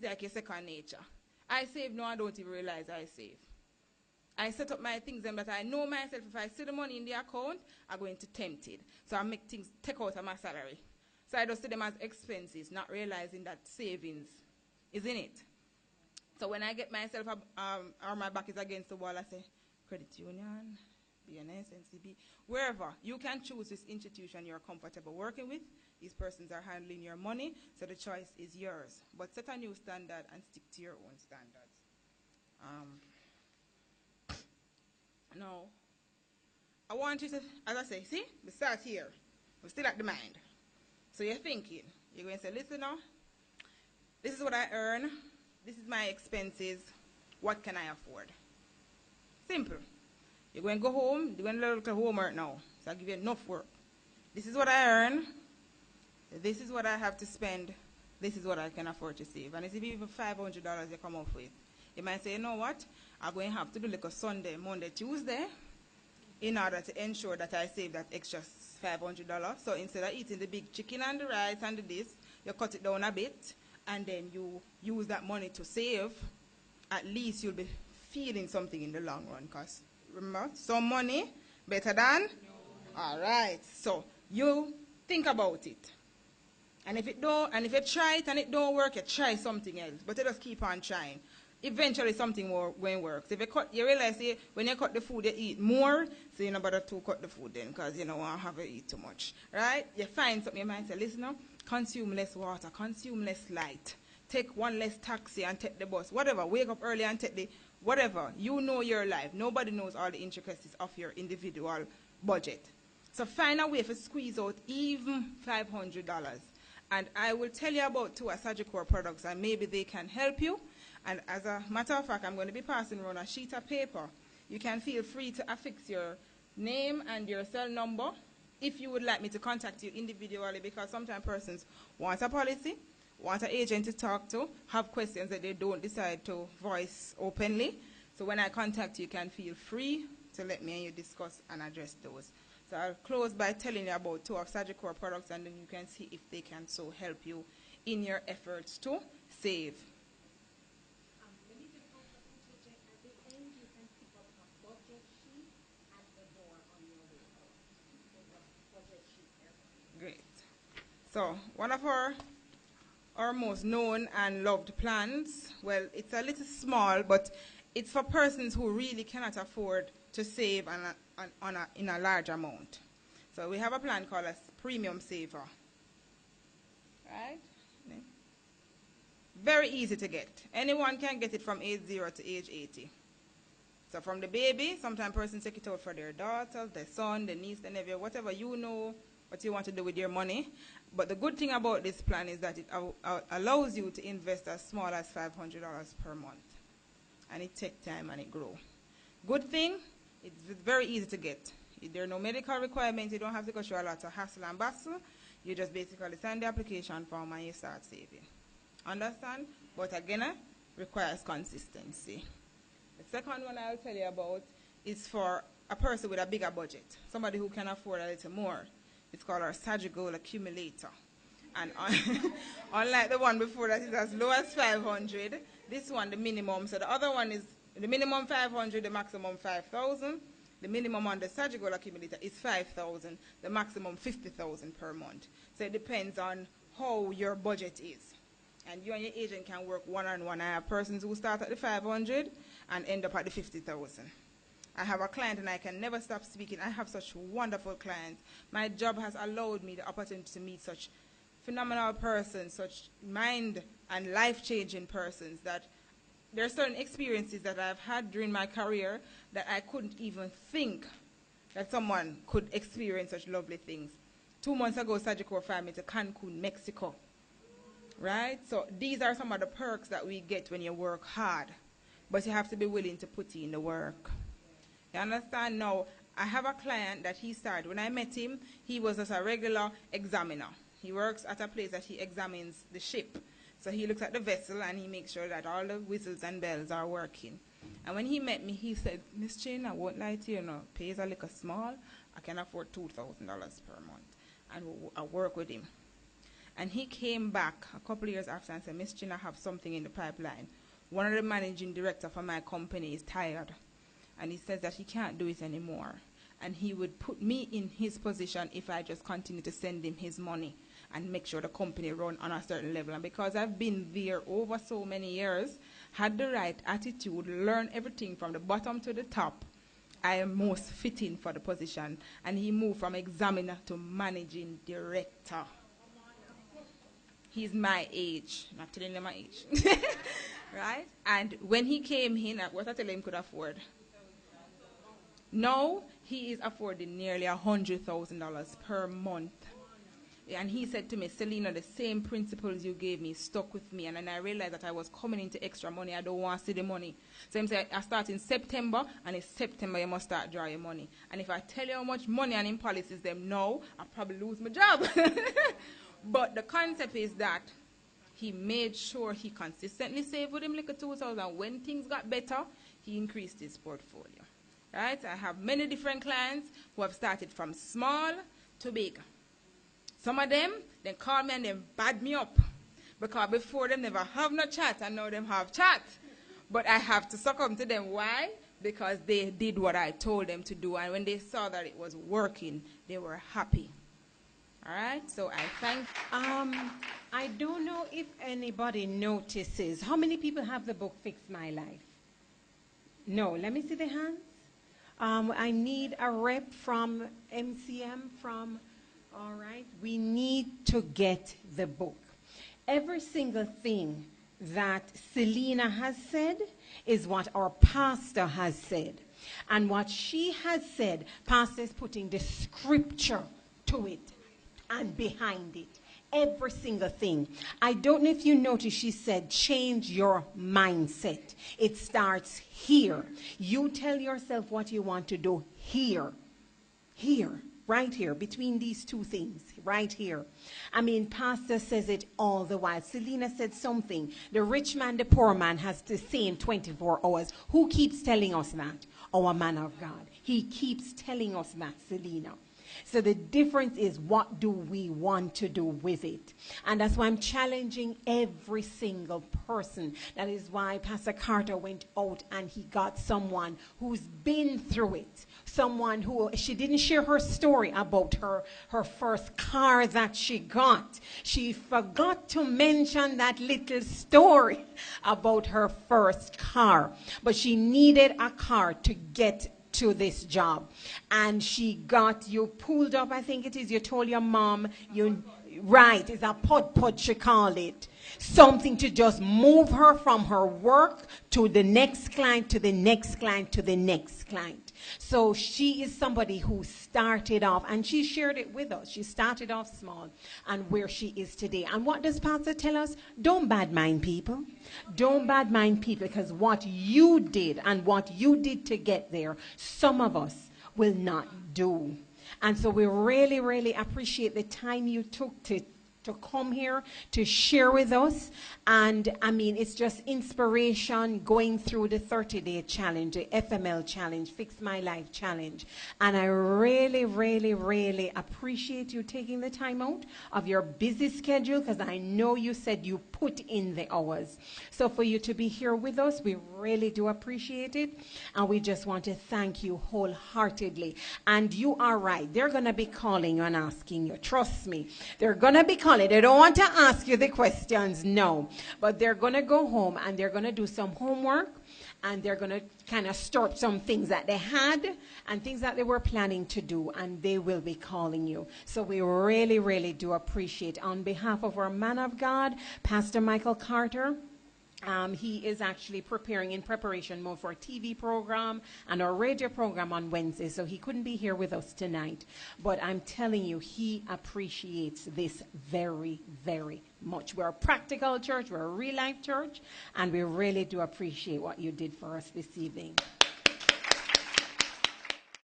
like your second nature. I save now, I don't even realize I save. I set up my things that I know myself, if I see the money in the account, I'm going to tempt it. So I make things take out of my salary. So I just see them as expenses, not realizing that savings is in it. So when I get myself, or my back is against the wall, I say, credit union, BNS, NCB, wherever. You can choose this institution you're comfortable working with. These persons are handling your money, so the choice is yours. But set a new standard and stick to your own standards. Now, I want you to, as I say, see, we start here. We're still at the mind. So you're thinking, you're going to say, listen now, this is what I earn, this is my expenses, what can I afford? Simple. You're going to go home, you're going to look at homework now. So I'll give you enough work. This is what I earn, this is what I have to spend, this is what I can afford to save. And it's even $500 you come up with. You might say, you know what, I'm going to have to do like a Sunday, Monday, Tuesday, in order to ensure that I save that extra $500. So instead of eating the big chicken and the rice and the this, you cut it down a bit, and then you use that money to save. At least you'll be feeling something in the long run, because remember, some money better than? No. All right. So you think about it. And if it don't, and if you try it and it don't work, you try something else. But you just keep on trying. Eventually something more when works. If you cut, you realize when you cut the food, you eat more, so you know better to cut the food then, because you don't want to have to eat too much. Right? You find something, you might say, listen now, consume less water, consume less light, take one less taxi and take the bus, whatever, wake up early and take the, whatever. You know your life. Nobody knows all the intricacies of your individual budget. So find a way to squeeze out even $500. And I will tell you about two Sagicor products, and maybe they can help you. And as a matter of fact, I'm going to be passing around a sheet of paper. You can feel free to affix your name and your cell number if you would like me to contact you individually, because sometimes persons want a policy, want an agent to talk to, have questions that they don't decide to voice openly. So when I contact you, you can feel free to let me and you discuss and address those. So I'll close by telling you about two of Sagicor products, and then you can see if they can so help you in your efforts to save. Great. So one of our most known and loved plans, well, it's a little small, but it's for persons who really cannot afford to save in a large amount. So we have a plan called a Premium Saver. Right? Very easy to get. Anyone can get it from age 0 to age 80. So from the baby, sometimes persons take it out for their daughter, their son, their niece, their nephew, whatever you know what you want to do with your money. But the good thing about this plan is that it allows you to invest as small as $500 per month. And it takes time and it grows. Good thing, it's very easy to get. There are no medical requirements. You don't have to go through a lot of hassle and bustle. You just basically sign the application form and you start saving. Understand? But again, requires consistency. The second one I'll tell you about is for a person with a bigger budget, somebody who can afford a little more. It's called our Sagicor Accumulator. And unlike the one before that is as low as 500, this one the minimum. So the other one is the minimum 500, the maximum 5,000. The minimum on the Sagicor Accumulator is 5,000, the maximum 50,000 per month. So it depends on how your budget is. And you and your agent can work one-on-one. I have persons who start at the 500 and end up at the 50,000. I have a client and I can never stop speaking. I have such wonderful clients. My job has allowed me the opportunity to meet such phenomenal persons, such mind and life-changing persons, that there are certain experiences that I've had during my career that I couldn't even think that someone could experience such lovely things. 2 months ago, Sagicor flew me to Cancun, Mexico. Right? So these are some of the perks that we get when you work hard. But you have to be willing to put in the work. You understand? Now, I have a client that he started. When I met him, he was just a regular examiner. He works at a place that he examines the ship. So he looks at the vessel and he makes sure that all the whistles and bells are working. And when he met me, he said, Miss Chin, I won't lie to you, pays a little small. I can afford $2,000 per month. And I work with him. And he came back a couple of years after and said, Miss Chin, I have something in the pipeline. One of the managing director for my company is tired. And he says that he can't do it anymore. And he would put me in his position if I just continue to send him his money and make sure the company run on a certain level. And because I've been there over so many years, had the right attitude, learn everything from the bottom to the top, I am most fitting for the position. And he moved from examiner to managing director. He's my age. I'm not telling him my age. Right? And when he came in, what I tell him could afford? Now, he is affording nearly $100,000 per month. And he said to me, Selena, the same principles you gave me stuck with me. And then I realized that I was coming into extra money. I don't want to see the money. So he said, I start in September, and in September you must start drawing your money. And if I tell you how much money and in policies them now, I'll probably lose my job. But the concept is that he made sure he consistently saved with him like a 2,000. When things got better, he increased his portfolio. Right? I have many different clients who have started from small to big. Some of them, they call me and they bad me up. Because before them never have no chat, and now them have chat. But I have to succumb to them. Why? Because they did what I told them to do. And when they saw that it was working, they were happy. All right? So I thank... I don't know if anybody notices. How many people have the book Fix My Life? No. Let me see the hands. I need a rep from MCM from... All right, we need to get the book. Every single thing that Selena has said is what our pastor has said. And what she has said, pastor is putting the scripture to it and behind it. Every single thing. I don't know if you noticed, she said, change your mindset. It starts here. You tell yourself what you want to do here. Here. Right here, between these two things, right here. I mean, pastor says it all the while. Selena said something. The rich man, the poor man has the same 24 hours. Who keeps telling us that? Our man of God. He keeps telling us that, Selena. So the difference is, what do we want to do with it? And that's why I'm challenging every single person. That is why Pastor Carter went out and he got someone who's been through it. Someone who, she didn't share her story about her first car that she got. She forgot to mention that little story about her first car. But she needed a car to get to this job. And she got, you pulled up, I think it is, you told your mom, right, it's a pod she called it. Something to just move her from her work to the next client, to the next client, to the next client. So she is somebody who started off, and she shared it with us. She started off small and where she is today. And what does Pastor tell us? Don't bad mind people. Don't bad mind people, because what you did and what you did to get there, some of us will not do. And so we really, really appreciate the time you took to come here to share with us. And I mean, it's just inspiration going through the 30-day challenge, the FML challenge, Fix My Life challenge. And I really, really, really appreciate you taking the time out of your busy schedule, because I know you said you put in the hours. So for you to be here with us, we really do appreciate it. And we just want to thank you wholeheartedly. And you are right. They're going to be calling you and asking you. Trust me. They're going to be calling. They don't want to ask you the questions, no. But they're going to go home and they're going to do some homework, and they're going to kind of start some things that they had and things that they were planning to do, and they will be calling you. So we really, really do appreciate, on behalf of our man of God, Pastor Michael Carter. He is actually in preparation mode for a TV program and a radio program on Wednesday, so he couldn't be here with us tonight. But I'm telling you, he appreciates this very, very much. We're a practical church, we're a real life church, and we really do appreciate what you did for us this evening.